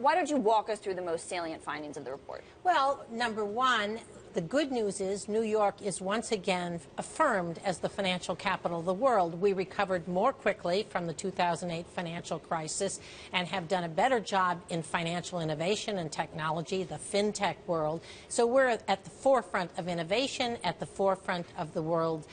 Why don't you walk us through the most salient findings of the report? Well, number one, the good news is New York is once again affirmed as the financial capital of the world. We recovered more quickly from the 2008 financial crisis and have done a better job in financial innovation and technology, the fintech world. So we're at the forefront of innovation, at the forefront of the world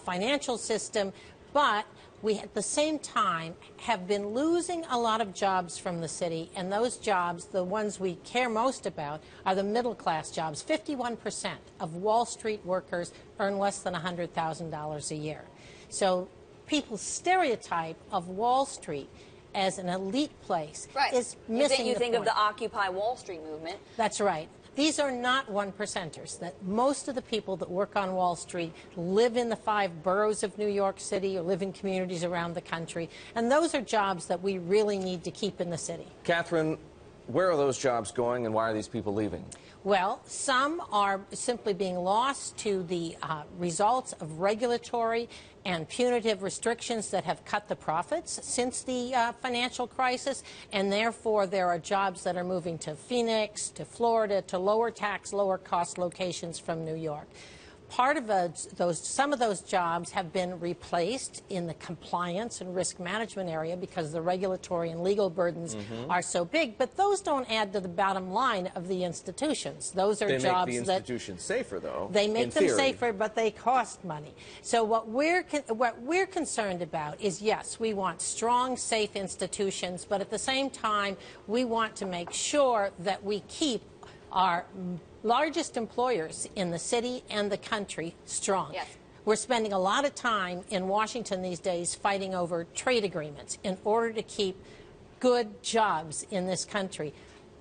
financial system. But we, at the same time, have been losing a lot of jobs from the city, and those jobs, the ones we care most about, are the middle-class jobs. 51% of Wall Street workers earn less than $100,000 a year. So people's stereotype of Wall Street as an elite place is missing You think of the Occupy Wall Street movement. That's right. These are not one-percenters. That most of the people that work on Wall Street live in the 5 boroughs of New York City or live in communities around the country. And those are jobs that we really need to keep in the city. Kathryn, where are those jobs going and why are these people leaving? Well, some are simply being lost to the results of regulatory and punitive restrictions that have cut the profits since the financial crisis, and therefore there are jobs that are moving to Phoenix, to Florida, to lower tax, lower cost locations from New York. Part of some of those jobs have been replaced in the compliance and risk management area because the regulatory and legal burdens are so big, but those don't add to the bottom line of the institutions. Those are jobs that... They make the institutions safer, though. They make them safer, but they cost money. So what we're concerned about is, yes, we want strong, safe institutions, but at the same time, we want to make sure that we keep our largest employers in the city and the country strong. Yes. We're spending a lot of time in Washington these days fighting over trade agreements in order to keep good jobs in this country.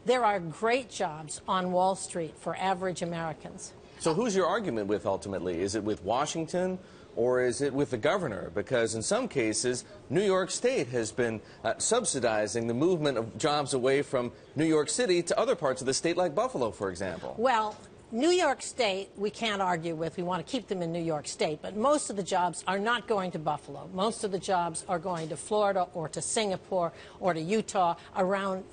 There are great jobs on Wall Street for average Americans. So who's your argument with ultimately? Is it with Washington or is it with the governor? Because in some cases, New York State has been subsidizing the movement of jobs away from New York City to other parts of the state, like Buffalo, for example. Well, New York State, we can't argue with. We want to keep them in New York State. But most of the jobs are not going to Buffalo. Most of the jobs are going to Florida or to Singapore or to Utah, around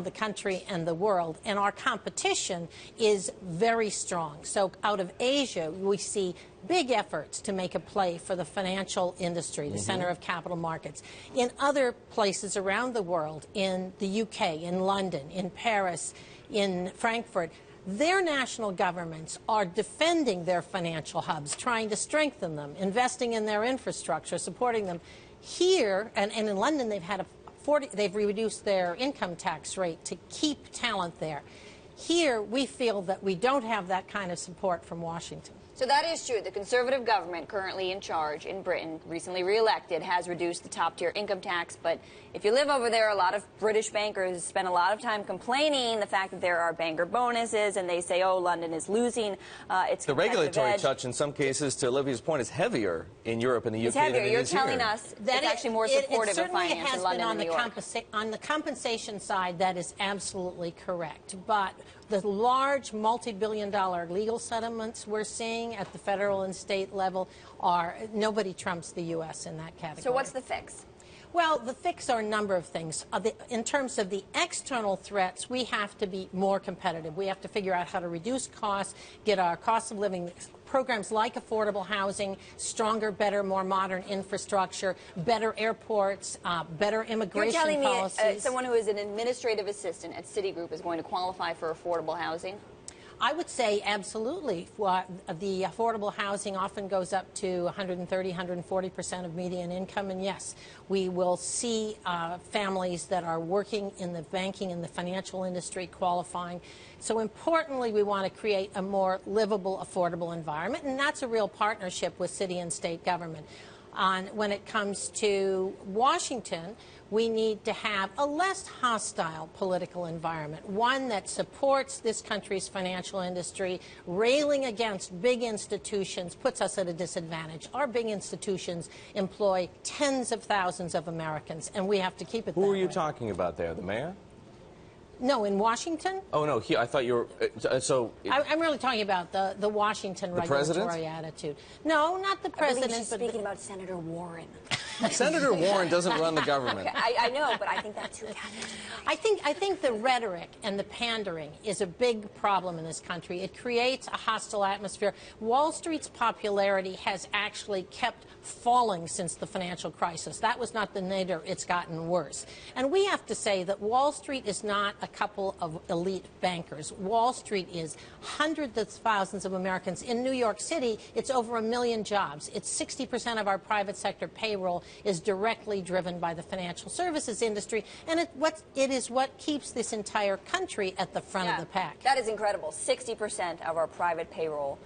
the country and the world. And our competition is very strong. So out of Asia, we see big efforts to make a play for the financial industry, the center of capital markets. In other places around the world, in the UK, in London, in Paris, in Frankfurt, their national governments are defending their financial hubs, trying to strengthen them, investing in their infrastructure, supporting them. Here, and in London, they've reduced their income tax rate to keep talent there. Here, we feel that we don't have that kind of support from Washington. So that is true. The conservative government currently in charge in Britain, recently re-elected, has reduced the top-tier income tax. But if you live over there, a lot of British bankers spend a lot of time complaining the fact that there are banker bonuses, and they say, oh, London is losing its The regulatory touch, in some cases, to Olivia's point, is heavier in Europe and the UK than it is here. You're telling us that it's actually more supportive of finance in London and New York. On the compensation side, that is absolutely correct. But the large multi-billion-dollar legal settlements we're seeing at the federal and state level nobody trumps the U.S. in that category. So what's the fix? Well, the fix are a number of things. In terms of the external threats, we have to be more competitive. We have to figure out how to reduce costs, get our cost of living programs like affordable housing, stronger, better, more modern infrastructure, better airports, better immigration policies. You're telling me someone who is an administrative assistant at Citigroup is going to qualify for affordable housing? I would say absolutely. The affordable housing often goes up to 130, 140% of median income, and yes, we will see families that are working in the banking and the financial industry qualifying. So importantly, we want to create a more livable, affordable environment, and that's a real partnership with city and state government. When it comes to Washington, we need to have a less hostile political environment, one that supports this country's financial industry. Railing against big institutions puts us at a disadvantage. Our big institutions employ tens of thousands of Americans, and we have to keep it that way. Who are you talking about there, the mayor? No, in Washington? Oh, no, I thought you were... I'm really talking about the Washington regulatory attitude. No, not the president. She's speaking about Senator Warren. Senator Warren doesn't run the government. Okay, I know, but I think that's who Kathryn. I think the rhetoric and the pandering is a big problem in this country. It creates a hostile atmosphere. Wall Street's popularity has actually kept falling since the financial crisis. That was not the nadir. It's gotten worse. And we have to say that Wall Street is not a couple of elite bankers. Wall Street is hundreds of thousands of Americans. In New York City, it's over 1 million jobs. It's 60% of our private sector payroll is directly driven by the financial services industry, and it is what keeps this entire country at the front of the pack. That is incredible. 60% of our private payroll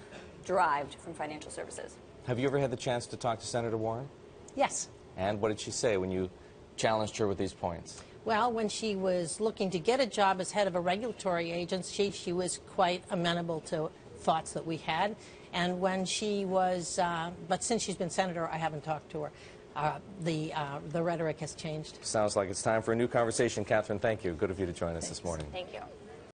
derived from financial services. Have you ever had the chance to talk to Senator Warren? Yes. And what did she say when you challenged her with these points? Well, when she was looking to get a job as head of a regulatory agency, she was quite amenable to thoughts that we had. And when she was, but since she's been senator, I haven't talked to her. The rhetoric has changed. Sounds like it's time for a new conversation. Kathryn, thank you. Good of you to join us this morning. Thank you.